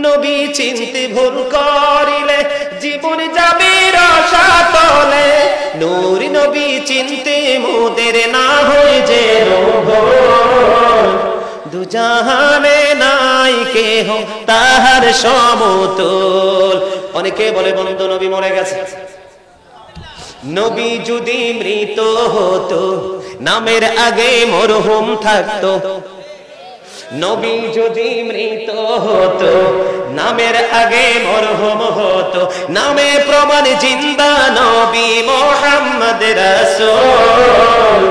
নবী চিনতে ভুল করিলে জীবন যাবে রসাতলে। নূর নবী চিনতে মোদের না হয় যে ভুল, দুজাহানে নাই কেহ তাহার সমতুল। অনেকে বলে বন্ধু নবী মরে গেছে। নবী যদি মৃত হতো নামের আগে মরহুম থাকতো। নবী যদি মৃত হতো নামের আগে মরহুম হতো। নামে প্রমাণ জিন্দা নবী মুহাম্মদ রাসূল,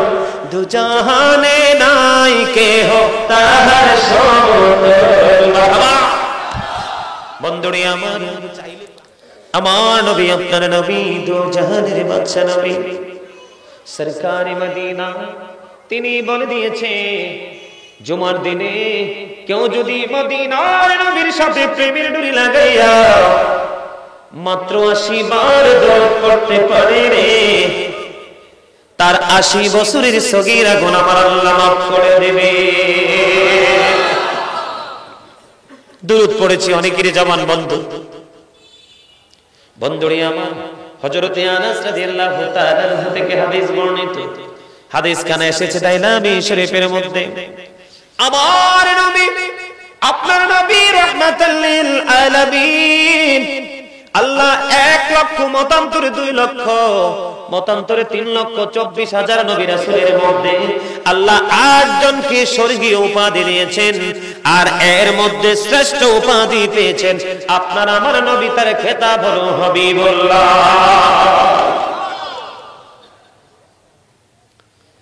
দুজাহানে নাই কেহ তাহার সমতুল। বন্ধুরে আমার নবী আপনার নবী, দুজাহানের বাদশা নবী সরকারে মদিনা, তিনি বলে দিয়েছে জুমার দিনে কেউ যদি মদিনার নবীর সাথে প্রেমের ডুরি লাগাইয়া মাত্র 80 বার দরুদ পড়তে পারে রে, তার 80 বছরের সগীরা গুনাহ আমার আল্লাহ মাফ করে দেবে। দরুদ পড়েছি অনেকেরই জবান বন্ধ। বন্ধুরে আমার হযরতে আনাস রাদিয়াল্লাহু তাআলা থেকে হাদিস বর্ণিত, হাদিস কানে এসেছে দাইলামি শরীফের মধ্যে। আমার নবী আপনার নবী রাহমাতাল লিল আলামিন, আল্লাহ 1 লক্ষ মতান্তরে 2 লক্ষ মতান্তরে 3,24,000 নবী রাসূলের মধ্যে আল্লাহ 8 জনকে স্বর্গীয় উপাধি দিয়েছেন, আর এর মধ্যে শ্রেষ্ঠ উপাধি পেয়েছেন আপনার আমার নবী, তার খেতাব হলো হাবিবুল্লাহ।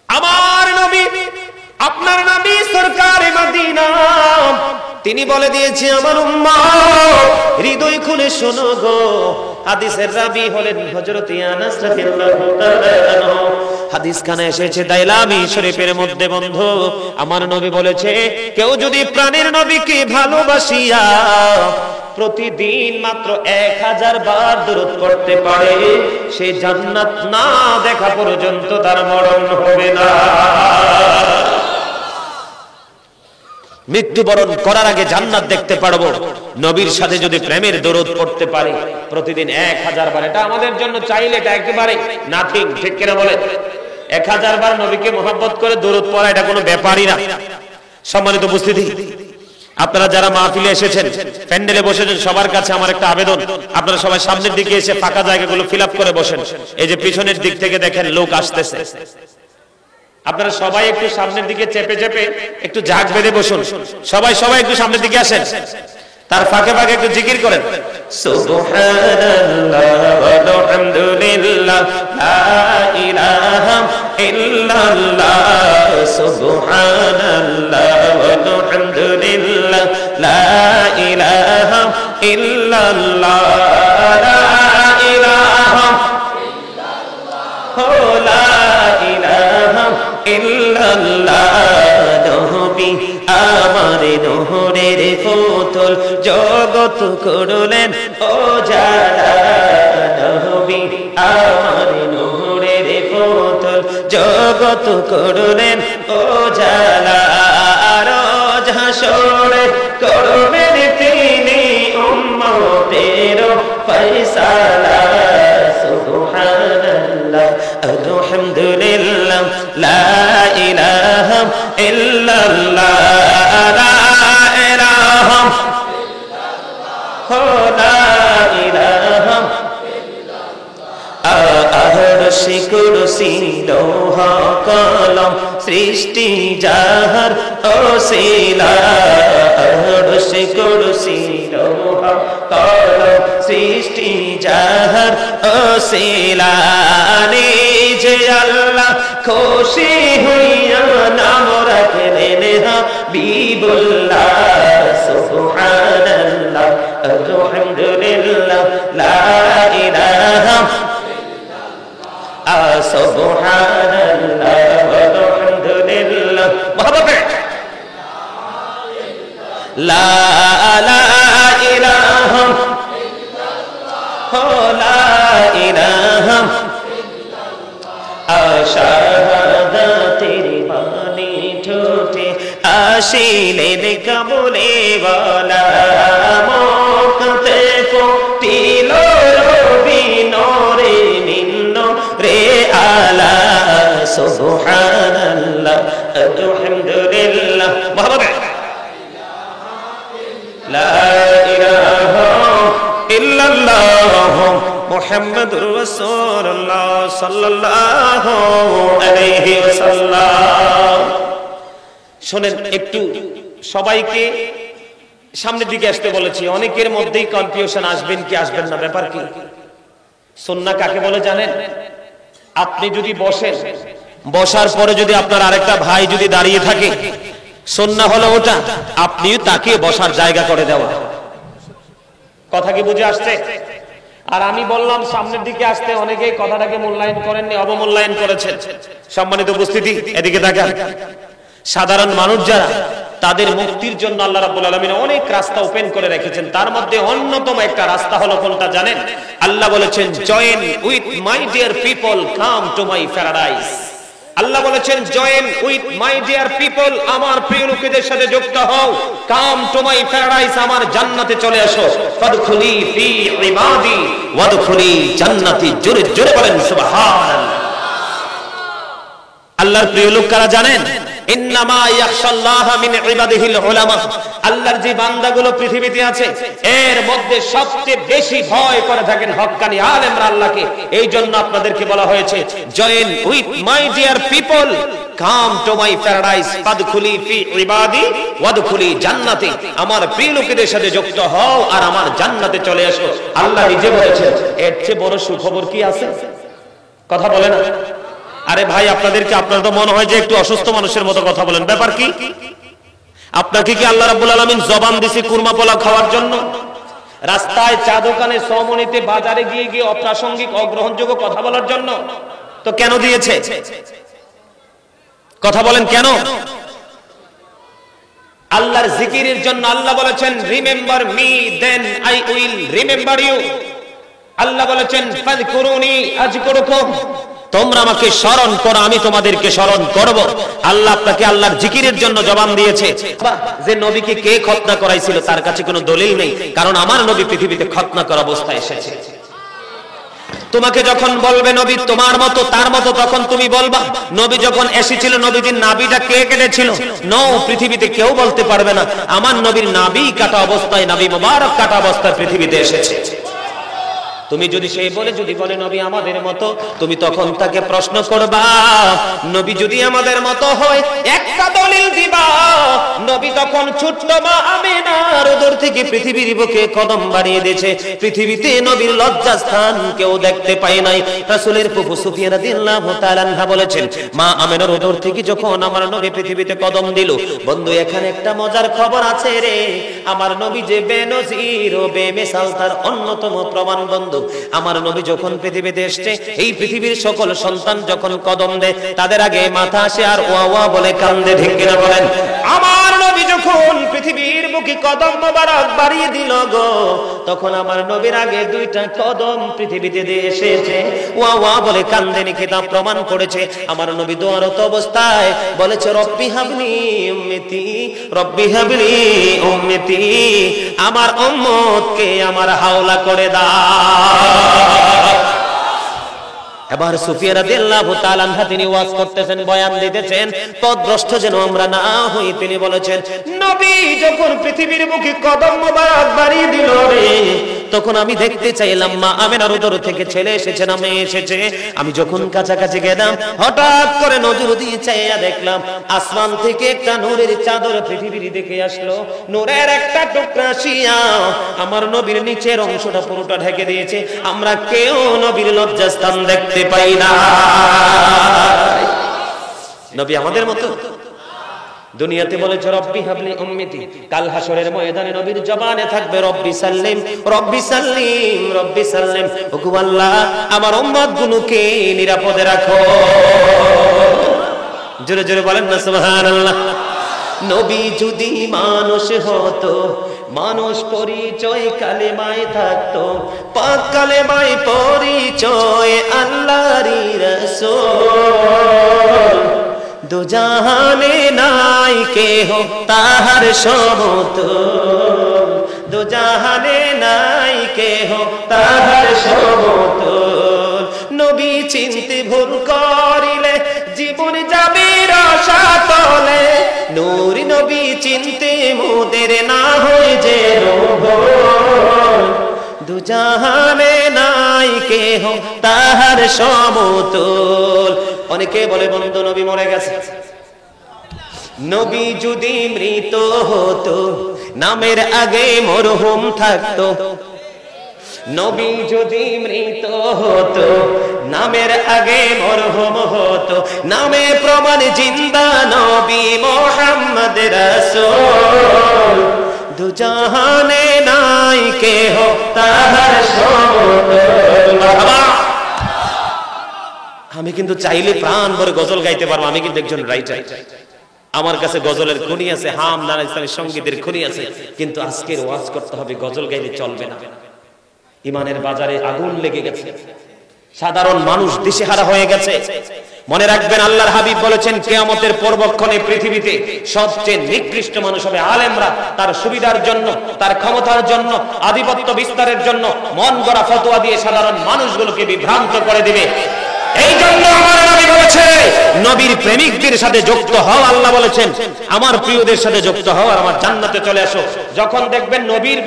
আমার নবী আপনার নবী সরকারে মদিনা, তিনি বলে দিয়েছে আমার উম্মত হৃদয় খুলে শোনো গো। হাদিসের রাবী হলেন হযরতে আনাস রাদিয়াল্লাহু তাআলা আনহু। হাদিস কানে এসেছে দাইলামি শরীফের মধ্যে। বন্ধু আমার নবী বলেছে কেউ যদি প্রাণের নবীকে ভালোবাসিয়া প্রতিদিন মাত্র 1000 বার দরুদ পড়তে পারে, সে জান্নাত না দেখা পর্যন্ত তার মরণ হবে না। মৃত্যুবরণ করার আগে জান্নাত দেখতে পারবো নবীর সাথে যদি প্রেমের দরুদ পড়তে পারে প্রতিদিন 1000 বার। এটা আমাদের জন্য চাইলে এটা একেবারে নাথিং, ঠিক কিনা বলেন? 1000 বার নবীকে মহব্বত করে দরুদ পড়া এটা কোনো ব্যাপারই না। সম্মানিত উপস্থিতি, আপনারা যারা মাহফিলে এসেছেন, প্যান্ডেলে বসেছেন, সবার কাছে আমার একটা আবেদন, আপনারা সবাই সামনের দিকে এসে ফাঁকা জায়গাগুলো ফিল আপ করে বসেন। এই যে পিছনের দিক থেকে দেখেন লোক আসতেছে, আপনারা সবাই একটু সামনের দিকে চেপে চেপে একটু ঝাঁক বেঁধে বসুন। সবাই একটু সামনের দিকে আসেন, তার ফাঁকে ফাঁকে একটু জিকির করেন সুবহানাল্লাহ ওয়ালহামদুলিল্লাহ লা ইলাহা ইল্লাল্লাহ, সুবহানাল্লাহ ওয়ালহামদুলিল্লাহ লা ইলাহা ইল্লাল্লাহ, লা ইলাহা ইল্লাল্লাহ। নবী আমার নহরের পুতুল জগৎ করলেন ও জালা, নবী আমার নহরের পুতুল জগৎ করলেন ও জালা। রোজ হাসরে করবেন তিনি উম্মতের ফয়সালা, সুবহানাল্লাহ আলহামদুলিল্লাহ লা ইলাহা ইল্লাল্লাহ, লা ইলাহা ইল্লাল্লাহ। আরশে কুরসি লৌহ কলম সৃষ্টি যাহার ওসিলা, আরশে কুরসি লৌহ কলম সৃষ্টি যাহার ওসিলা। নিজে আল্লাহ খুশি হইয়া নাম রাখলেন হাবিবুল্লাহ, সুবহানাল্লাহ আলহামদুলিল্লাহ লা ইলাহা সুবহানাল্লাহ আলহামদুলিল্লাহ মহব্বতে লা ইলাহা লা ইলাহা শাহাদাতের বাণী ঠোঁটে আসিলেন কমলে ওয়ালা সুবহানাল্লাহ আলহামদুলিল্লাহ মুহাম্মদ লা ইলাহা ইল্লাল্লাহ মুহাম্মাদুর রাসূলুল্লাহ সাল্লাল্লাহু আলাইহি ওয়াসাল্লাম। শুনেন, একটু সবাইকে সামনের দিকে আসতে বলেছি। অনেকের মধ্যেই কনফিউশন, আসবেন কি আসবেন না, ব্যাপার কি? সুন্নাহ কাকে বলে জানেন? আপনি যদি বসেন, বসার পরে যদি আপনার আরেকটা ভাই যদি দাঁড়িয়ে থাকে, সুন্নাহ হলো ওটা আপনিও তাকে বসার জায়গা করে দেওয়া। কথা কি বুঝে আসছে? আর আমি বললাম সামনের দিকে আসতে, অনেকেই কথাটাকে মূল্যায়ন করেননি, অবমূল্যায়ন করেছেন। সম্মানিত উপস্থিতি, এদিকে তাকান। সাধারণ মানুষ যারা, তাদের মুক্তির জন্য আল্লাহ রাব্বুল আলামিন অনেক রাস্তা ওপেন করে রেখেছেন। তার মধ্যে অন্যতম একটা রাস্তা হলো কোনটা জানেন? আল্লাহ বলেছেন, join with my dear people, come to my paradise. আল্লাহ বলেছেন, join with my dear people, আমার প্রিয় লোকেদের সাথে যুক্ত হও। কাম টু মাই প্যারাডাইস, আমার জান্নাতে চলে আসো। ফাদখুলি ফি ইবাদি ওয়াদখুলি জান্নাতি। জোরে জোরে বলেন সুবহানাল্লাহ। আল্লাহর প্রিয় লোক কারা জানেন? ইন্নামা ইয়াখশাল্লাহ মিন ইবাদিহিল উলামা। আল্লাহর যে বান্দাগুলো পৃথিবীতে আছে, এর মধ্যে সবচেয়ে বেশি ভয় করে থাকেন হক্কানি আলেমরা আল্লাহকে। এই জন্য আপনাদেরকে বলা হয়েছে, join with my dear people, come to my paradise, ফাদখুলি ফি ইবাদি ওয়াদখুলি জান্নাতি। আমার প্রিয় লোকেদের সাথে যুক্ত হও আর আমার জান্নাতে চলে আসো। আল্লাহ নিজে বলেছেন, এর চেয়ে বড় সুখবর কি আছে? কথা বলে না? আরে ভাই, আপনাদেরকে, আপনার তো মনে হয় যে একটু অসুস্থ মানুষের মতো কথা বলেন, ব্যাপার কি? আপনাকে কি আল্লাহ রাব্বুল আলামিন জবান দিয়েছে কুরমা পোলাও খাওয়ার জন্য? রাস্তায়, চা দোকানে, সমনিতে, বাজারে গিয়ে গিয়ে অপ্রাসঙ্গিক, অগ্রহণযোগ্য কথা বলার জন্য? তো কেন দিয়েছে? কথা বলেন কেন? আল্লাহর জিকিরের জন্য। আল্লাহ বলেছেন, remember me then I will remember you. আল্লাহ বলেছেন, ফাযকুরুনি আযকুরুকুম, তোমরা আমাকে স্মরণ করো, আমি তোমাদেরকে স্মরণ করব। আল্লাহ আপনাকে আল্লাহর জিকিরের জন্য জবান দিয়েছে। যে নবীকে কে খতনা করাইছিল তার কাছে কোনো দলিল নেই, কারণ আমার নবী পৃথিবীতে খতনা করা অবস্থায় এসেছে। তোমাকে যখন বলবে নবী তোমার মতো, তার মতো, তখন তুমি বলবা নবী যখন এসেছিল নবীজির নাভিটা কে কেটেছিল? নো, পৃথিবীতে কেউ বলতে পারবে না আমার নবীর নাভি কাটা অবস্থায়, নাভি মোবারক কাটা অবস্থায় পৃথিবীতে এসেছে। তুমি যদি সেই বলে, যদি বলে নবী আমাদের মতো, তুমি তখন তাকে প্রশ্ন করবা, নবী যদি আমাদের মতো হয় একটা দলিল দিবা। নবী তখন ছোট্ট মা আমিনার উদর থেকে পৃথিবীর বুকে কদম বাড়িয়ে দিয়েছে। পৃথিবীতে নবীর লজ্জা স্থান কেউ দেখতে পায় নাই। রাসূলের ফুফু সুফিয়া রাদিয়াল্লাহু তাআলা আনহা বলেছেন, মা আমিনার উদর থেকে যখন আমার নবী পৃথিবীতে কদম দিল, বন্ধু এখানে একটা মজার খবর আছে রে। আমার নবী যে বেনজির ও বেমিসাল, তার অন্যতম প্রমাণ বন্ধু। আমার নবী যখন পৃথিবীতে এসেছে, এই পৃথিবীর সকল সন্তান যখন কদম দেয়, তাদের আগে মাথা আসে আর ওয়া ওয়া বলে কান্দে। ঠিক কিনা বলেন? আমার নবী যখন পৃথিবীর বুকে কদম মোবারক বাড়িয়ে দিল গো, তখন আমার নবীর আগে দুইটা কদম পৃথিবীতে দিয়ে এসেছে, ওয়া ওয়া বলে কান্দেনি। কিতাব প্রমাণ করেছে আমার নবী দোয়ারত অবস্থায় বলেছে, রব্বি হাবলি উম্মতি, রব্বি হাবলি উম্মতি, আমার উম্মতকে আমার হাওলা করে দাও। এবার সুফিয়া রাদিয়াল্লাহু তাআলা আনহা তিনি ওয়াজ করতেছেন, বয়ান দিতেছেন, পথভ্রষ্ট যেন আমরা না হই। তিনি বলেছেন, নবী যখন পৃথিবীর বুকে কদম মোবারক বাড়িয়ে দিল রে, তখন আমি দেখতে চাইলাম মা আমিনার উদর থেকে ছেলে এসেছে না মেয়ে এসেছে। আমি যখন কাছাকাছি গেলাম, হঠাৎ করে নজর দিয়ে চাইয়া দেখলাম আসমান থেকে একটা নূরের চাদর পৃথিবীর দিকে আসলো। নূরের একটা টুকরা আসিয়া আমার নবীর নিচের অংশটা পুরোটা ঢেকে দিয়েছে। আমরা কেউ নবীর লজ্জাস্থান দেখতে পাই না। নবী আমাদের মতো? দুনিয়াতে বলেছে রব্বি হাবলি উম্মতি, কাল হাসরের ময়দানে নবীর জবানে থাকবে রব্বি সাল্লিম, রব্বি সাল্লিম, রব্বি সাল্লিম। ওগো আল্লাহ, আমার উম্মতগুলোকে নিরাপদে রাখো। জোরে জোরে বলেন না সুবহানাল্লাহ। নবী যদি মানুষ হতো, মানুষ পরিচয় কালেমায় থাকতো, পাক কালেমায় পরিচয় আল্লাহরই রাসূল। দুজাহানে নাই কেহ তাহার সমতুল, দুজাহানে নাই কেহ তাহার সমতুল। নবী চিনতে ভুল করিলে জীবন নূর নবী চিনতে মোদের না হয় যে ভুল, দুজাহানে নাই কেহ তাহার সমতুল। অনেকে বলে বন্ধু নবী মরে গেছে। নবী যদি মৃত হতো নামের আগে মরহুম থাকতো, নবী যদি মৃত হতো নামের আগে মরহুম হতো, নামে প্রমাণ জিন্দা নবী মুহাম্মদ রাসূল, দুজাহানে নাই কেহ তাহার সমতুল। আমি কিন্তু চাইলে প্রাণ ভরে গজল গাইতে পারবো, আমি কিন্তু একজন রাইটার। আমার কাছে গজলের খনি আছে, হামদান ইসলামের সঙ্গীতের খনি আছে, কিন্তু আজকের ওয়াজ করতে হবে, গজল গাইলে চলবে না। ইমানের বাজারে আগুন লেগে গেছে, সাধারণ মানুষ দিশেহারা হয়ে গেছে। মনে রাখবেন আল্লাহর হাবিব বলেছেন কিয়ামতের পূর্বক্ষণে পৃথিবীতে সবচেয়ে নিকৃষ্ট মানুষ হবে আলেমরা। তার সুবিধার জন্য, তার ক্ষমতার জন্য, আধিপত্য বিস্তারের জন্য মন গড়া ফতোয়া দিয়ে সাধারণ মানুষগুলোকে বিভ্রান্ত করে দিবে। এই জন্য আমার নবী বলেছে নবীর প্রেমিকদের সাথে যুক্ত হও। আল্লাহ বলেছেন আমার প্রিয়দের সাথে যুক্ত হও আর আমার জান্নাতে চলে আসো। যখন দেখবেন নবীর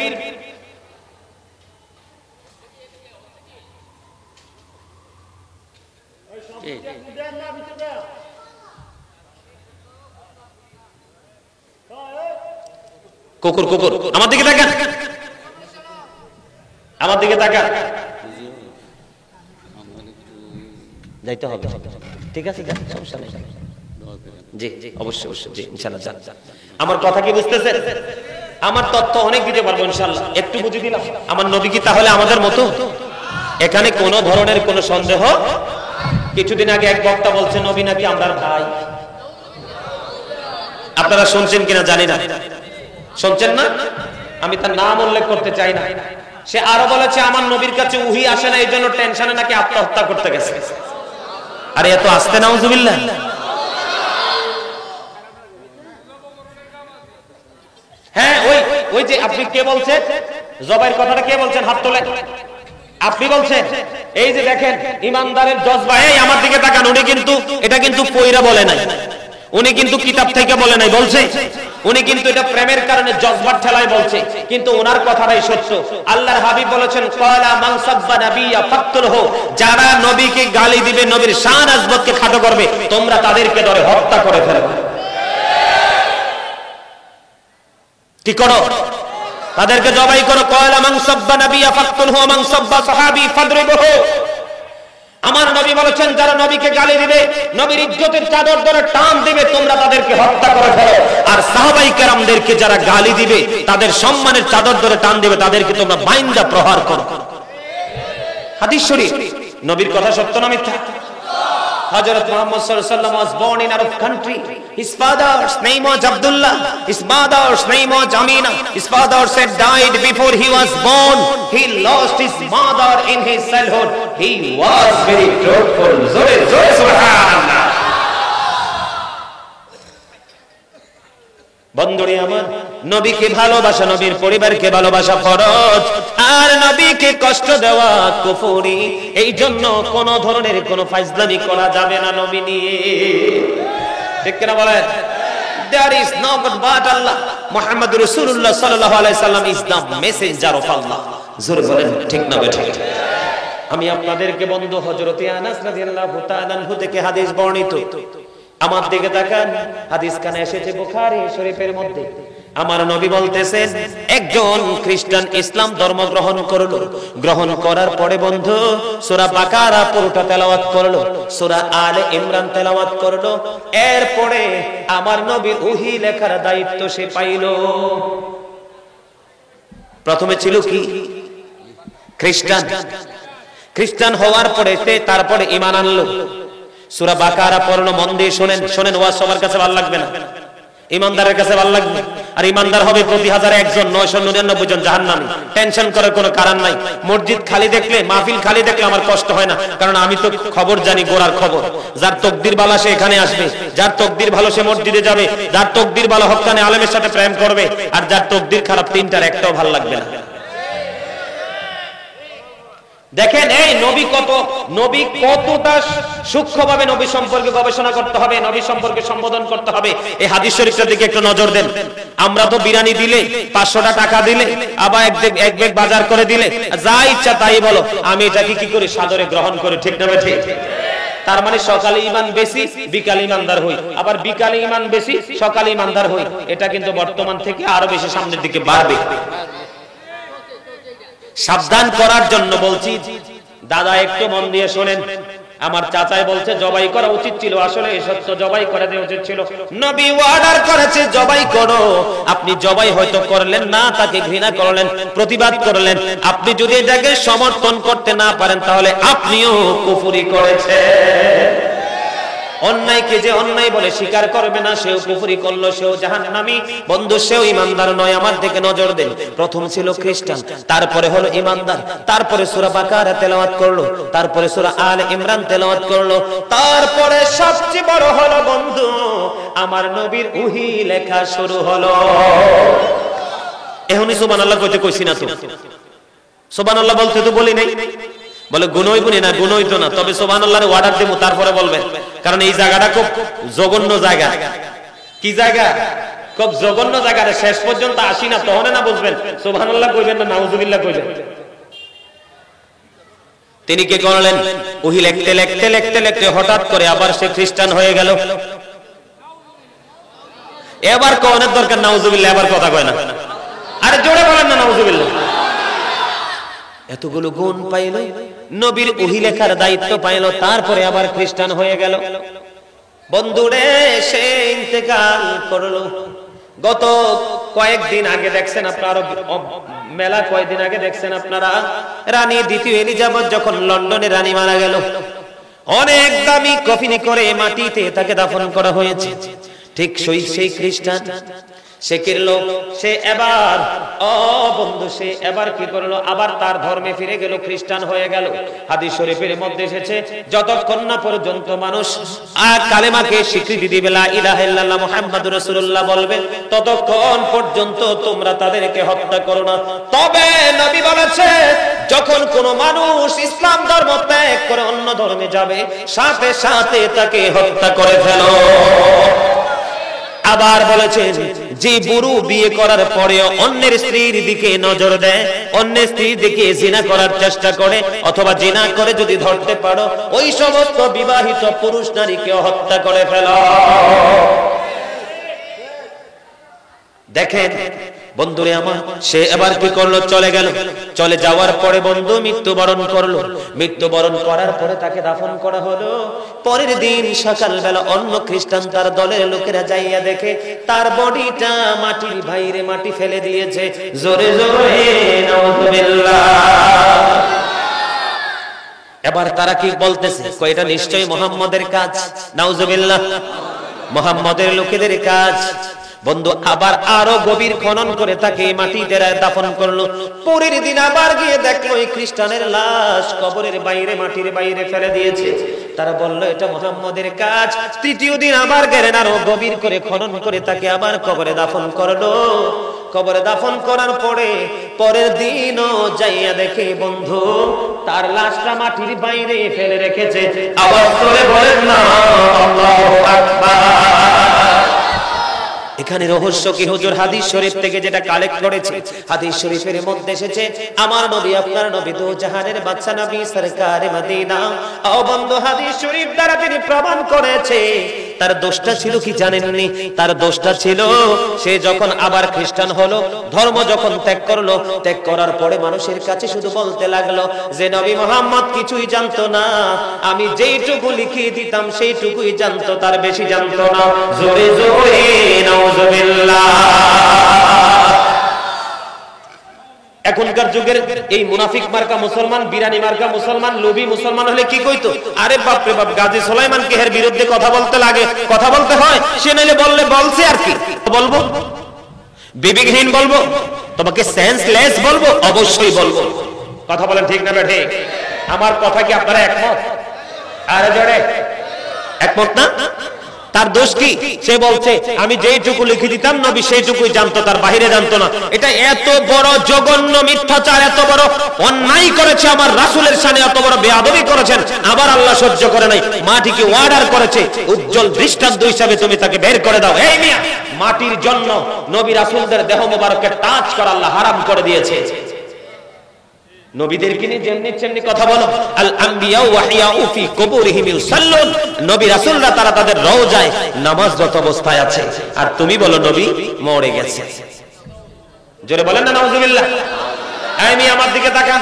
কুকুর কুকুর আমার দিকে তাকান, আমার দিকে তাকান, যাইতে হবে, ঠিক আছে সমস্যা নেই। জি জি অবশ্যই অবশ্যই, জি ইনশাআল্লাহ যান। আমার কথা কি বুঝতেছেন? আমার তথ্য অনেক দিতে পারবো ইনশাআল্লাহ, একটু বুঝিয়ে দিলাম। আমার নবী কি তাহলে আমাদের মতো? এখানে কোন ধরনের কোন সন্দেহ? কিছুদিন আগে এক বক্তা বলছে নবী নাকি আমরার ভাই। আপনারা শুনছেন কিনা জানি না, শুনছেন না? আমি তার নাম উল্লেখ করতে চাই না। সে আরো বলেছে আমার নবীর কাছে ওহী আসে না, এই জন্য টেনশনে নাকি আত্মহত্যা করতে গেছে। আরে এত আস্তে নাউজুবিল্লাহ। হ্যাঁ ওই যে আপনি কে বলছেন জবাইর কথাটা, কে বলছেন? হাত তোলেন। আপনি বলছেন? এই যে দেখেন ইমানদারের জজবা। এই আমার দিকে তাকান, উনি কিন্তু এটা কিন্তু পয়রা বলে নাই, উনি কিন্তু কিতাব থেকে বলে নাই, বলছে উনি কিন্তু এটা প্রেমের কারণে জজবার ঠেলায় বলছে, কিন্তু ওনার কথাটাই সত্য। আল্লাহর হাবিব বলেছেন ক্বালা মান সাব্বা নাবিয়্যা ফাকতুলহু, যারা নবীকে গালি দিবে, নবীর শান আজমতকে খাটো করবে, তোমরা তাদেরকে ধরে হত্যা করে ফেলো। কি করো? তাদেরকে জবাই করো। ক্বালা মান সাব্বা নাবিয়্যা ফাকতুলহু ওয়া মান সাব্বা সাহাবী ফাদরিবহু। আমার নবী বলেছেন যারা নবীকে গালি দিবে, নবীর ইজ্জতের চাদর ধরে টান দিবে, তোমরা তাদেরকে হত্যা করে ফেলো। আর সাহাবায়ে কেরামদেরকে যারা গালি দিবে, তাদের সম্মানের চাদর ধরে টান দিবে, তাদেরকে তোমরা বাইন্দা প্রহার করো। হাদিস শরীফ। নবীর কথা সত্য না মিথ্যা? Hazrat Muhammad sallallahu alaihi wasallam was born in Arab country. His father's name was Abdullah. His mother's name was Amina. His father said died before he was born. He lost his mother in his childhood. He was very truthful. Zore zore subhanallah. বন্ধুরে আমার, নবীকে ভালোবাসা, নবীর পরিবারকে ভালোবাসা ফরজ, আর নবীকে কষ্ট দেওয়া কুফরি। এই জন্য কোন ধরনের কোন ফাজলামি করা যাবে না নবী নিয়ে। ঠিক কিনা বলেন? There is no God but Allah. Muhammad Rasulullah sallallahu alaihi wasallam is the messenger of Allah. জোরে বলেন ঠিক না বেঠিক? আমি আপনাদেরকে বন্ধু হযরতে আনাস রাদিয়াল্লাহু তাআলা আনহু থেকে হাদিস বর্ণিত। আমার দিকে তাকান, হাদিস কানে এসেছে বুখারী শরীফের মধ্যে। আমার নবী বলতেছেন একজন খ্রিস্টান ইসলাম ধর্ম গ্রহণ করলো, গ্রহণ করার পরে বন্ধু সূরা বাকারা পুরোটা তেলাওয়াত করলো, সূরা আলে ইমরান তেলাওয়াত করলো। এরপরে আমার নবী ওহী লেখার দায়িত্ব সে পাইলো। প্রথমে ছিল কি? খ্রিস্টান। খ্রিস্টান হওয়ার পরে তারপরে ঈমান আনলো, সূরা বাকারা পড়লো। মন দিয়ে শুনেন, শুনেন, ওয়াজ সবার কাছে ভালো লাগবে না, ইমানদারের কাছে ভালো লাগবে। আর ইমানদার হবে প্রতি 1000 একজন, 999 জন জাহান্নামী। টেনশন করার কোনো কারণ নাই। মসজিদ খালি দেখলে, মাহফিল খালি দেখলে আমার কষ্ট হয় না, কারণ আমি তো খবর জানি, গোড়ার খবর। যার তকদির ভালো সে এখানে আসবে, যার তকদির ভালো সে মসজিদে যাবে, যার তকদির ভালো হক্কানে আলেমের সাথে প্রেম করবে, আর যার তকদির খারাপ তিনটার একটাও ভালো লাগবে না। দেখেন এই নবী কতটা সূক্ষ্মভাবে নবী সম্পর্কে গবেষণা করতে হবে, নবী সম্পর্কে সম্বোধন করতে হবে। এই হাদিস শরীফটার দিকে একটু নজর দেন। আমরা তো বিরিয়ানি দিলে 500 টাকা দিলে আবার এক ব্যাগ বাজার করে দিলে যা ইচ্ছা তাই বলো, আমি এটাকে কি করি? সাদরে গ্রহণ করি, ঠিক না ঠিক? তার মানে সকালে ঈমান বেশি বিকালে ঈমানদার হই, আবার বিকালে ঈমান বেশি সকালে ঈমানদার হই। এটা কিন্তু বর্তমান থেকে আরো বেশি সামনের দিকে বাড়বে। সাবধান করার জন্য বলছি, দাদা একটু মন দিয়ে শোনেন। আমার চাচাই বলছে জবাই করা উচিত ছিল, আসলে সত্য জবাই করে দেওয়া উচিত ছিল। নবী অর্ডার করেছে জবাই করো, আপনি জবাই হয়তো করলেন না, তাকে ঘৃণা করলেন, প্রতিবাদ করলেন। আপনি যদি এটাকে সমর্থন করতে না পারেন তাহলে আপনিও কুফরি করেছেন। অন্যায়কে যে অন্যায় বলে স্বীকার করবে না, সেও কুফরি করলো, সেও জাহান্নামী। বন্ধু, সেও ইমানদার নয়। আমার দিকে নজর দেন। প্রথম ছিল খ্রিস্টান, তারপরে হলো ইমানদার, তারপরে সূরা বাকারা তেলাওয়াত করলো, তারপরে সূরা আলে ইমরান তেলাওয়াত করলো, তারপরে সবচেয়ে বড় হলো বন্ধু আমার নবীর ওহী লেখা শুরু হলো। এখনই সুবহানাল্লাহ কইতে কইছি না তো? সুবহানাল্লাহ বলতে তো বলি নাই। বলে গুনই গুনি না, গুনই তো না, তবে সুবহানাল্লাহর অর্ডার দেব তারপরে বলবেন, কারণ এই জায়গাটা খুব জঘন্য জায়গা। কি জায়গা? খুব জঘন্য জায়গা। শেষ পর্যন্ত আসি না, তখন না বুঝবেন সুবহানাল্লাহ কইবেন না নাউজুবিল্লাহ কইবেন। তিনি কি করলেন? ওহী লিখতে লিখতে লিখতে লিখতে হঠাৎ করে আবার সে খ্রিস্টান হয়ে গেল। এবার কোনের দরকার নাউজুবিল্লাহ, এবার কথা কয় না। আরে জোরে বলেন না নাউজুবিল্লাহ। এতগুলো গুণ পাইল, নবীর ওহী লেখার দায়িত্ব পাইল, তারপরে আবার খ্রিস্টান হয়ে গেল। বন্ধুরে, সে ইন্তেকাল করলো। গত কয়েকদিন আগে দেখছেন আপনারা, মেলা কয়েকদিন আগে দেখছেন আপনারা, রানী দ্বিতীয় এলিজাবেথ যখন লন্ডনে রানী মারা গেল, অনেক দামি কফিনে করে মাটিতে তাকে দাফন করা হয়েছে। ঠিক সেই খ্রিস্টান সে কিরলো, সে এবার বন্ধু সে এবার কি করলো? আবার তার ধর্মে ফিরে গেল, খ্রিস্টান হয়ে গেল। হাদিস শরীফের মধ্যে এসেছে, যতক্ষণ না পর্যন্ত মানুষ কালেমাকে স্বীকৃতি দিবে, লা ইলাহা ইল্লাল্লাহ মুহাম্মাদুর রাসূলুল্লাহ বলবে, ততক্ষণ পর্যন্ত তোমরা তাদেরকে হত্যা করো না। তবে নবী বলেছে, যখন কোন মানুষ ইসলাম ধর্ম ত্যাগ করে অন্য ধর্মে যাবে, সাথে সাথে তাকে হত্যা করে ফেলো। আবার বলেছেন, যে বুড়ো বিয়ে করার পরেও অন্যের স্ত্রীর দিকে নজর দেয়, অন্যের স্ত্রীর দিকে জিনা করার চেষ্টা করে, অথবা জিনা করে যদি ধরতে পারো, ওই সমস্ত বিবাহিত পুরুষ নারীকে হত্যা করে ফেলো। দেখেন বন্ধুরে আমার, সে এবার কি করলো? চলে গেল। চলে যাওয়ার পরে বন্ধু মৃত্যুবরণ করলো। মৃত্যুবরণ করার পরে তাকে দাফন করা হলো। পরের দিন সকালবেলা অন্য খ্রিস্টান তার দলের লোকেরা যাইয়া দেখে তার বডিটা মাটির বাইরে মাটি ফেলে দিয়েছে। জোরে জোরে নাউজুবিল্লাহ। এবার তারা কি বলতেছে? এটা নিশ্চয়ই মুহাম্মদের কাজ। নাউজুবিল্লাহ, মুহাম্মদের লোকেদের কাজ। বন্ধু, আবার আরো গভীর খনন করে তাকে মাটিতে দাফন করলো। পরের দিন আবার গিয়ে দেখলো এই খ্রিস্টানের লাশ কবরের বাইরে মাটির বাইরে ফেলে দিয়েছে। তারা বলল এটা মুহাম্মদের কাজ। তৃতীয় দিন আবার গেলেন, আরো গভীর করে খনন করে তাকে আবার কবরে দাফন করলো। কবরে দাফন করার পরে পরের দিনও যাইয়া দেখে বন্ধু তার লাশটা মাটির বাইরে ফেলে রেখেছে। আওয়াজ করে বলেন না আল্লাহু আকবার। এখানে রহস্য কি হুজুর হাদিস শরীফ থেকে যেটা কালেক্ট করেছে, হাদিস শরীফের মধ্যে এসেছে, আমার নবী আপনার নবী দো জাহানের বাদশা নবী সরকারে মদিনা। ও বন্ধু, হাদিস শরীফ দ্বারা তিনি প্রমাণ করেছে তার দোষটা ছিল কি জানেননি? তার দোষটা ছিল সে যখন আবার খ্রিস্টান হলো, ধর্ম যখন ত্যাগ করলো, ত্যাগ করার পরে মানুষের কাছে শুধু বলতে লাগলো যে নবী মুহাম্মদ কিছুই জানতো না, আমি যেইটুকু লিখিয়ে দিতাম সেইটুকুই জানতো, তার বেশি জানতো না। জোরে জোরে নাউজুবিল্লাহ। এখনকার যুগের এই মুনাফিক মার্কা মুসলমান, বিরানি মার্কা মুসলমান, লোভী মুসলমান হলে কি কইতো? আরে বাপ রে বাপ, গাজী সুলাইমানকে এর বিরুদ্ধে কথা বলতে লাগে, কথা বলতে হয়, সে নাইলে বললে বলছে আর কি বলবো? বিবেকহীন বলবো? তোমাকে সেন্সলেস বলবো? অবশ্যই বলবো। কথা বলেন ঠিক না বেঠে? আমার কথা কি আপনারা একমত? আরে জোরে একমত না? তার দোষ কি? সে বলছে আমি যেইটুকু লিখে দিতাম নবী সেইটুকুই জানতো, তার বাইরে জানতো না। এটা এত বড় জঘন্য মিথ্যাচার, এত বড় অন্যায় করেছে আমার রাসূলের শানে, এত বড় বেয়াদবি করেছেন। আবার আল্লাহ সহ্য করে নাই, মাটিকে অর্ডার করেছে উজ্জ্বল দৃষ্টান্ত হিসাবে তুমি তাকে বের করে দাও। এই মিয়া, মাটির জন্য নবী রাসূলদের দেহ মোবারককে টাচ করা আল্লাহ হারাম করে দিয়েছে। নবীদেরকে নিয়ে যেমনি তেমনি কথা বলো। আল আম্বিয়া ওয়া হিয়াউ ফি কুবুরিহিম ইউসাল্লুন, নবী রাসূলরা তারা তাদের রওজায় নামাজরত অবস্থায় আছে, আর তুমি বলো নবী মরে গেছে। জোরে বলেন না নাউজুবিল্লাহ। আমি আমার দিকে তাকান।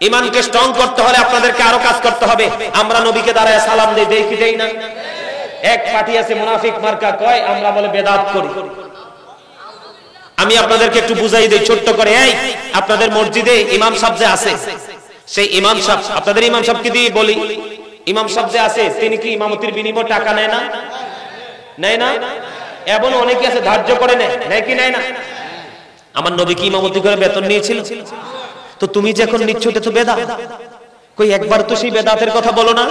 ঈমানকে স্ট্রং করতে হলে আপনাদেরকে আরো কাজ করতে হবে। আমরা নবীকে দাঁড়ায় সালাম দেই কি দেই না? এক পার্টি আছে মুনাফিক মার্কা, কয় আমরা বলে বেদাত করি। আমি আপনাদেরকে একটু বুঝাই দেই ছোট্ট করে। এই আপনাদের মসজিদে ইমাম সাহেব যে আছে, সেই ইমাম সাহেব, আপনাদের ইমাম সাহেবকে দিয়ে বলি, ইমাম সাহেব যে আছে তিনি কি ইমামতির বিনিময়ে টাকা নেয় না? নেয় না? এমন অনেকে আছে ধার্য করে নেয় কি নেয় না? আমার নবী কি ইমামতি করে বেতন নিয়েছিল? তো তুমি যে এখন নিচ্ছ এটা তো বেদাত। কই একবার তো সেই বেদাতের কথা বলো না,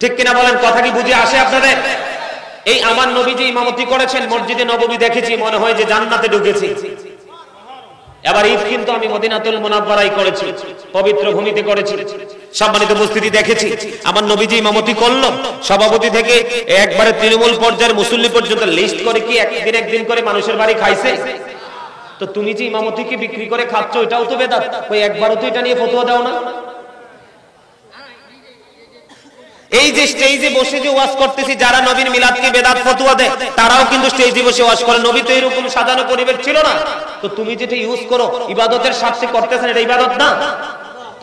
ঠিক কিনা বলেন? কথা কি বুঝে আসে আপনাদের? এই আমার নবী যে ইমামতি করেছেন মসজিদে নববী, দেখেছি মনে হয় যে জান্নাতে ঢুকেছি। এবার ঈদ কিন্তু আমি মদিনাতুল মুনাওয়ারায় করেছি, পবিত্র ভূমিতে করেছি, সম্মানিত উপস্থিতি দেখেছি। আমার নবী যে ইমামতি করলো, সভাপতি থেকে একবারে তৃণমূল পর্যায়ের মুসল্লি পর্যন্ত লিস্ট করে কি একদিন করে মানুষের বাড়ি খাইছে? তো তুমি যে ইমামতি কি বিক্রি করে খাচ্ছ, এটাও তো বেদাত। ওই একবারও তো এটা নিয়ে ফতোয়া দাও না। এই যে স্টেজে বসে যে ওয়াজ করতেছি, যারা নবীর মিলাদকে বেদাত ফতোয়া দেয় তারাও কিন্তু স্টেজে বসে ওয়াজ করে। নবী তো এরকম সাজানো পরিবেশ ছিল না। তো তুমি যেটা ইউজ করো ইবাদতের স্বার্থে করতেছেন, এটা ইবাদত না?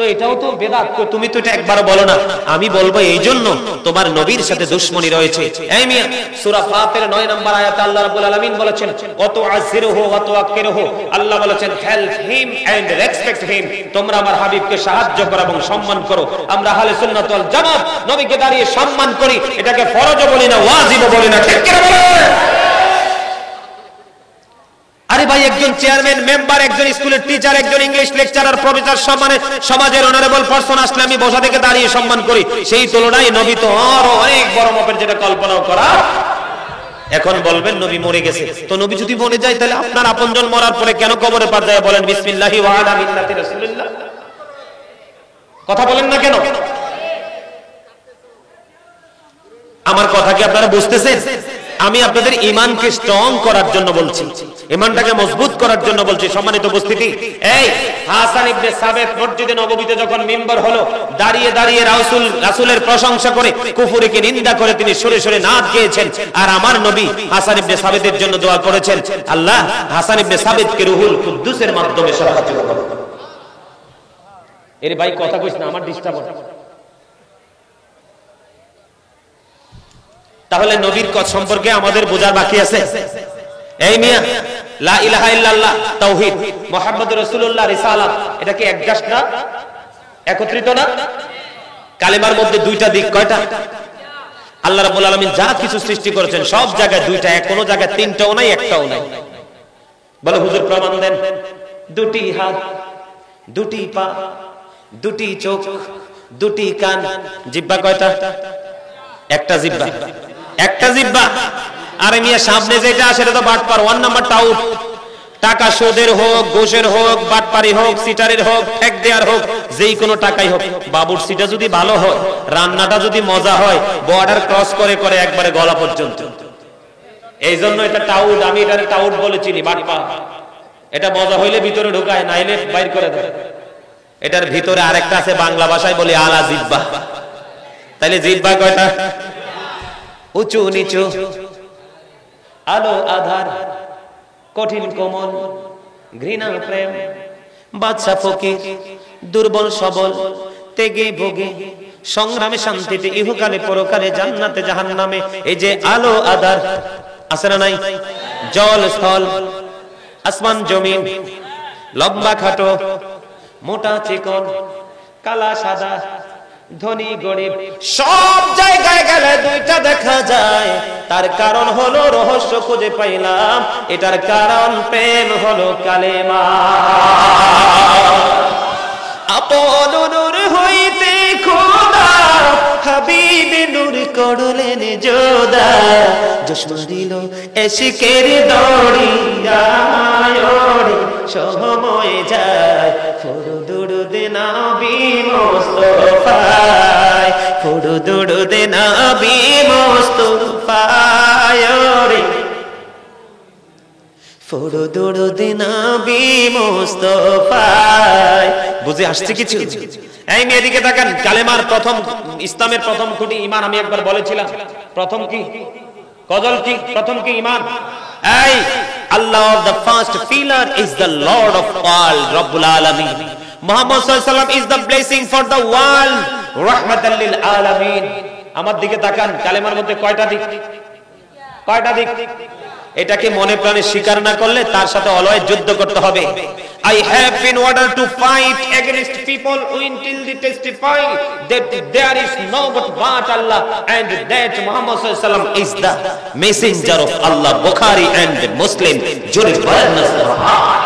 তো এটাও তো বেদাত। তুমি তো এটা একবারও বলো না। আমি বলবো এই জন্য তোমার নবীর সাথে দুশমনি রয়েছে। এই মিয়া, সূরা ফাতির 9 নম্বর আয়াতে আল্লাহ রাব্বুল আলামিন বলেছেন ওয়া তুআযিরুহু ওয়া তুওয়াক্কিরুহু, আল্লাহ বলেছেন help him and respect him, তোমরা আমার হাবিবকে সাহায্য করো এবং সম্মান করো। আমরা আহলে সুন্নাত ওয়াল জামাত নবীকে দাঁড়িয়ে সম্মান করি, এটাকে ফরজও বলি না, ওয়াজিবও বলি না, ঠিক কি বলেন? আরে ভাই, একজন চেয়ারম্যান, মেম্বার, একজন স্কুলের টিচার, একজন ইংলিশ লেকচারার, প্রফেসর, সমাজের অনারেবল পারসন আসলে আমি বসা থেকে দাঁড়িয়ে সম্মান করি। সেই তুলনায় নবী তো আরো অনেক বড় মাপের, যেটা কল্পনাও করা। এখন বলবেন নবী মরে গেছে, তো নবী যদি মরে যায় তাহলে আপনার আপনজন মরার পরে কেন কবরে পার যায় বলেন বিসমিল্লাহি ওয়া আলা মিল্লাতি রাসূলিল্লাহ? কথা বলেন না কেন? আমার কথা কি আপনারা বুঝতেছেন? আমি আপনাদের ঈমানকে স্ট্রং করার জন্য বলছি, ঈমানটাকে মজবুত করার জন্য বলছি। সম্মানিত উপস্থিতি, এই হাসান ইবনে সাবিত মসজিদে নববীতে যখন মিম্বার হলো, দাঁড়িয়ে দাঁড়িয়ে রাসূলের প্রশংসা করে, কুফরিকে নিন্দা করে তিনি সরে সরে নাচ গেয়েছেন। আর আমার নবী হাসান ইবনে সাবিতের জন্য দোয়া করেছেন, আল্লাহ হাসান ইবনে সাবিতকে রুহুল কুদ্দুসের মাধ্যমে সাহায্য করুন। এর ভাই কথা কইছ না, আমার ডিস্টার্ব হয়। তাহলে নবীর কথা সম্পর্কে আমাদের বোঝার বাকি আছে। এই মিয়া, লা ইলাহা ইল্লাল্লাহ, তাওহীদ, মুহাম্মদুর রাসূলুল্লাহ, রিসালাত, এটা কি একজাস্ট না? একত্রিত না? কালেমার মধ্যে দুইটা দিক, কয়টা? আল্লাহ রাব্বুল আলামিন যা কিছু সৃষ্টি করেছেন সব জায়গায় দুইটা, কোনো জায়গায় তিনটাও নাই, একটাও নাই। বলে হুজুর প্রমাণ দেন। দুটি হাত, দুটি পা, দুটি চোখ, দুটি কান, জিহ্বা কয়টা? একটা জিহ্বা, একটা জিহ্বা। আরে মিয়া, সামনে যেটা আসে এটা তো বাটপার, 1 নাম্বার টাউট। টাকা সুদের হোক, ঘুষের হোক, বাটপারি হোক, সিটারের হোক, ঠেক দেওয়ার হোক, যেই কোনো টাকাই হোক, বাবুর্চিটা যদি ভালো হয়, রান্নাটা যদি মজা হয়, বর্ডার ক্রস করে করে একবারে গলা পর্যন্ত। এই জন্য এটা টাউট। আমি এটার টাউট বলে চিনি, বাটপা। এটা মজা হইলে ভিতরে ঢুকায়, নাইলে বাইর করে দেয়। এটার ভিতরে আরেকটা আছে, বাংলা ভাষায় বলি আলা জিহ্বা। তাইলে জিহ্বা কয়টা? উঁচু নিচু, আলো আধার, কঠিন কোমল, ঘৃণা প্রেম, বাদশা ফকির, দুর্বল সবল, তেগে ভোগে, সংগ্রামে শান্তিতে, ইহকালে পরকালে, জান্নাতে জাহান্নামে। এই যে আলো আধার আছে না নাই? জল স্থল, আসমান জমিন, লম্বা খাটো, মোটা চিকন, কালা সাদা, ধনী গরিব, সব জায়গায় গেলে দুইটা দেখা যায়। তার কারণ হলো রহস্য খুঁজে পাইলাম, এটার কারণ প্রেম হলো কালেমা। আপন নূর হইতে খোদা হাবিব নূর করলেন দিন জোদা জোশ মারিল এশিকের দড়িয়ায় ওরে সময় যায় ফুরুদুরুদ নবী মুস্তাফায় ফুরুদুরুদ নবী মুস্তাফায় ওরে ফুরুদুরুদ নবী মুস্তাফায়। বুঝে আসছে কিছু? এই মেয়েদিকে তাকান, কালেমার প্রথম, ইসলামের প্রথম খুঁটি ঈমান। আমি একবার বলেছিলাম প্রথম কি কজল কি প্রথম কি ঈমান। এই আল্লাহ the first pillar is the Lord of all, Rabbul Alamin. Muhammad sallallahu alaihi wasallam is the blessing for the world, rahmatan lil alamin. আমার দিকে তাকান, কালেমার মধ্যে কয়টা দিক? কয়টা দিক? এটাকে মনে প্রাণে স্বীকার না করলে তার সাথে অলওয়েজ যুদ্ধ করতে হবে। I have been ordered to fight against people until they testify that there is no but Allah and that Muhammad sallallahu alaihi wasallam is the messenger of Allah. Bukhari and Muslim. জোরে বলেন না সুবহান।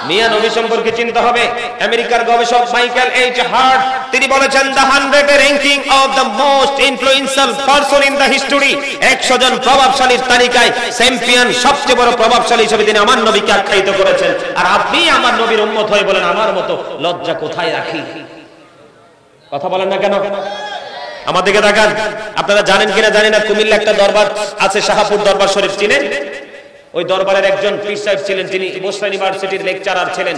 মিয়া নবী সম্পর্কে চিন্তা হবে। আমেরিকার গবেষক মাইকেল এইচ হার্ট তিনি বলেছেন the 100 ranking of the most influential person in the history, 100 জন প্রভাবশালীর তালিকায় চ্যাম্পিয়ন সবচেয়ে বড় প্রভাবশালী হিসেবে তিনি আমার নবীকে আখ্যায়িত করেছেন। আর আপনি আমার নবীর উম্মত হয়ে বলেন আমার মতো লজ্জা কোথায় রাখি? কথা বলেন না কেন? আমার দিকে তাকান। আপনারা জানেন কিনা জানি না, কুমিল্লা একটা দরবার আছে, শাহপুর দরবার শরীফ চিনেন? ওই দরবারের একজন পীর সাহেব ছিলেন, যিনি বসরা ইউনিভার্সিটির লেকচারার ছিলেন।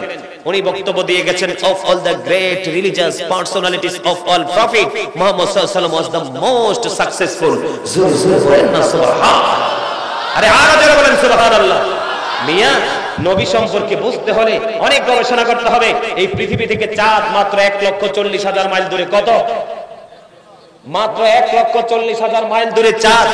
উনি বক্তব্য দিয়ে গেছেন, of all the great religious personalities of all profit Muhammad সাল্লাল্লাহু আলাইহি ওয়াসাল্লাম ওয়াজ দ্য মোস্ট সাকসেসফুল। জোরে জোরে বলেন না সুবহান। আরে আরো জোরে বলেন সুবহানাল্লাহ। মিয়া নবী সম্পর্কে বুঝতে হলে অনেক গবেষণা করতে হবে। এই পৃথিবী থেকে চাঁদ মাত্র 1,40,000 মাইল দূরে। কত? মাত্র 1,40,000 মাইল দূরে চাঁদ।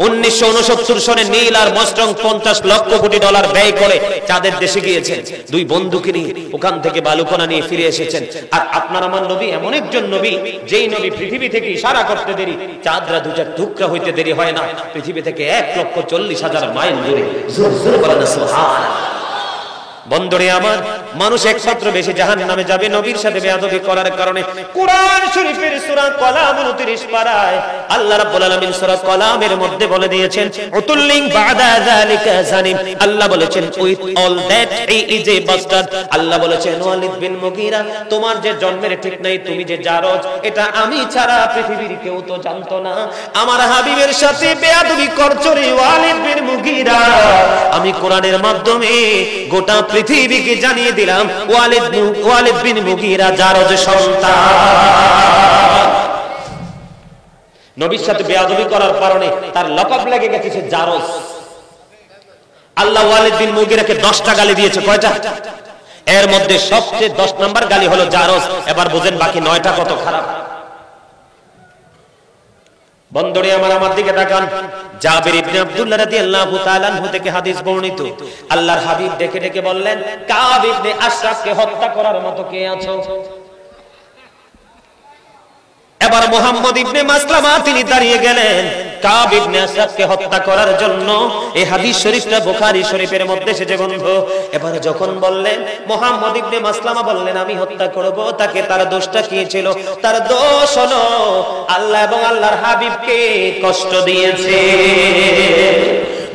1969 সনে নীল আর মস্ট্রং 50 লক্ষ কোটি ডলার ব্যয় করে চাঁদের দেশে গিয়েছেন। দুই বন্ধুকে নিয়ে ওখান থেকে বালুকণা নিয়ে ফিরে এসেছেন। আর আপনার আমার নবী এমন একজন নবী, যেই নবী পৃথিবী থেকে ইশারা করতে দেরি, চাঁদরা দুটা টুকরা হইতে দেরি হয় না। পৃথিবী থেকে 1,40,000 মাইল দূরে। জোরে জোরে বলেন সুবহানাল্লাহ। বন্ধুরে আমার, মানুষ একমাত্র বেশি জাহান্নামে যাবে নবীর সাথে বেয়াদবি করার কারণে। কোরআন শরীফের সূরা কলাম 29 পারায় আল্লাহ রাব্বুল আলামিন সূরা কলামের মধ্যে বলে দিয়েছেন, উতুল্লিং বাদা যালিকা জানিম। আল্লাহ বলেছেন with all that he is a bastard. আল্লাহ বলেছেন ওয়ালিদ বিন মুগীরা, তোমার যে জন্মের ঠিক নাই, তুমি যে জারজ, এটা আমি ছাড়া পৃথিবীর কেউ তো জানতো না। আমার হাবিবের সাথে বেয়াদবি করছো রে ওয়ালিদ বিন মুগীরা। আমি কোরআনের মাধ্যমে গোটা পৃথিবীকে জানিয়ে দিলাম ওয়ালিদ বিন মুগীরা জারজ সন্তান। নবীর সাথে বেয়াদবি করার কারণে তার লকব লেগে গেছে সে জারজ। আল্লাহ ওয়ালিদ বিন মুগীরাকে 10টা গালি দিয়েছে। কয়টা? এর মধ্যে সবচেয়ে 10 নাম্বার গালি হলো জারজ। এবার বুঝেন বাকি 9টা কত খারাপ। বন্ধুরে আমার দিকে তাকান। জাবির ইবনে আব্দুল্লাহ রাদিয়াল্লাহু তাআলা আনহু থেকে হাদিস বর্ণিত, আল্লাহর হাবিব ডেকে ডেকে বললেন, কাব ইবনে আশরাফকে হত্যা করার মতো কে আছো? এবার মুহাম্মদ ইবনে মাসলামা তিনি দাঁড়িয়ে গেলেন কাব ইবনে আশরাফকে হত্যা করার জন্য। এই হাদিস শরীফটা বুখারী শরীফের মধ্যে এসেছে বন্ধু। এবার যখন বললেন, মুহাম্মদ ইবনে মাসলামা বললেন আমি হত্যা করব তাকে, তার দোষটা কি ছিল? তার দোষ হলো আল্লাহ এবং আল্লাহর হাবিবকে কষ্ট দিয়েছে।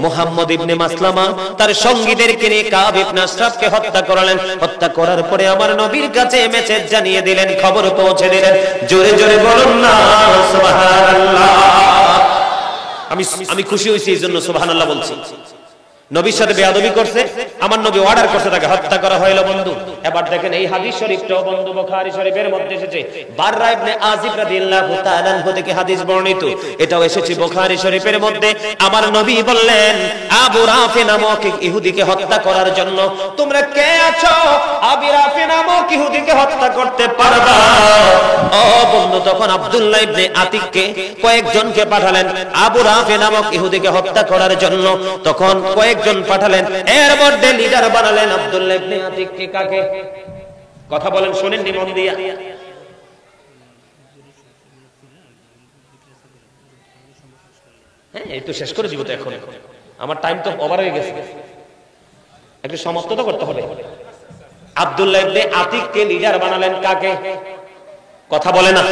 মুহাম্মদ ইবনে মাসলামা তার সঙ্গীদেরকে নিয়ে কাব ইবনে আশরাফকে হত্যা করলেন। হত্যা করার পরে আমার নবীর কাছে মেসেজ জানিয়ে দিলেন, খবর পৌঁছে দিলেন। জোরে জোরে বলুন না সুবহানাল্লাহ। আমি খুশি হয়েছি এই জন্য সুবহানাল্লাহ বলছি। নবীর সাথে বেয়াদবি করছে, আমার নবী অর্ডার করছে, তাকে হত্যা করা হলো বন্ধু। এবার দেখেন এই হাদিস শরীফটাও বন্ধু বুখারী শরীফের মধ্যে এসেছে। বাররা ইবনে আজিব রাদিয়াল্লাহু তাআলা আনহু থেকে হাদিস বর্ণিত, এটাও এসেছে বুখারী শরীফের মধ্যে। আমার নবী বললেন আবু রাফি নামক ইহুদিকে হত্যা করার জন্য তোমরা কে আছো? আবু রাফি নামক ইহুদিকে হত্যা করতে পারবা? ও বন্ধু, তখন আব্দুল্লাহ ইবনে আতিককে কয়েকজনকে পাঠালেন আবু রাফি নামক ইহুদিকে হত্যা করার জন্য। তখন কয়েকজন পাঠালেন, এর মধ্যে লিডার বানালেন আব্দুল্লাহ ইবনে আতিককে। কাকে? কথা বলেন, শুনেন নি মন দিয়া। হ্যাঁ, এই তো শেষ করে দিব তো এখন, আমার টাইম তো ওভার হয়ে গেছে, একটু সমাপ্ত তো করতে হবে। আব্দুল্লাহ ইবনে আতিককে লিডার বানালেন কাকে? কথা বলে না।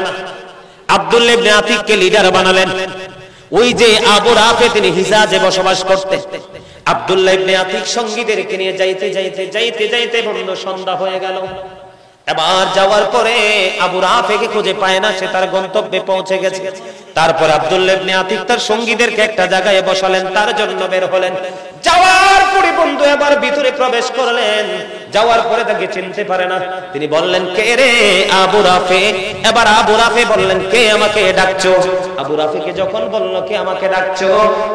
আব্দুল্লাহ ইবনে আতিককে লিডার বানালেন। ওই যে আবু রাফে তিনি হিজাজে বসবাস করতেন। আব্দুল্লাহ ইবনে আতিক সঙ্গীদেরকে নিয়ে যাইতে যাইতে যাইতে যাইতে বন্ধু সন্ধ্যা হয়ে গেল। এবার যাওয়ার পরে আবু রাফেকে খুঁজে পায় না, সে তার গন্তব্যে পৌঁছে গেছে। তারপর আব্দুল্লাহ ইবনে আতিক তার সঙ্গীদেরকে একটা জায়গায় বসালেন, তার জন্য বের হলেন। যাওয়ার পরে বন্ধু এবার ভিতরে প্রবেশ করলেন। যাওয়ার পরে তাকে চিনতে পারে না। তিনি বললেন, কে রে? আবু রাফে। এবার আবু রাফে বললেন, কে আমাকে ডাকছো? আবু রাফেকে যখন বলল কে আমাকে ডাকছো,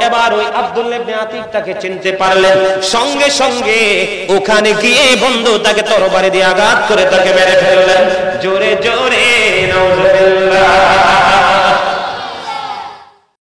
এবার ওই আব্দুল্লাহ ইবনে আতিক তাকে চিনতে পারলেন। সঙ্গে সঙ্গে ওখানে গিয়ে বন্ধু তাকে তরবারি দিয়ে আঘাত করে তাকে মেরে ফেললেন। জোরে জোরে নাউজুবিল্লাহ।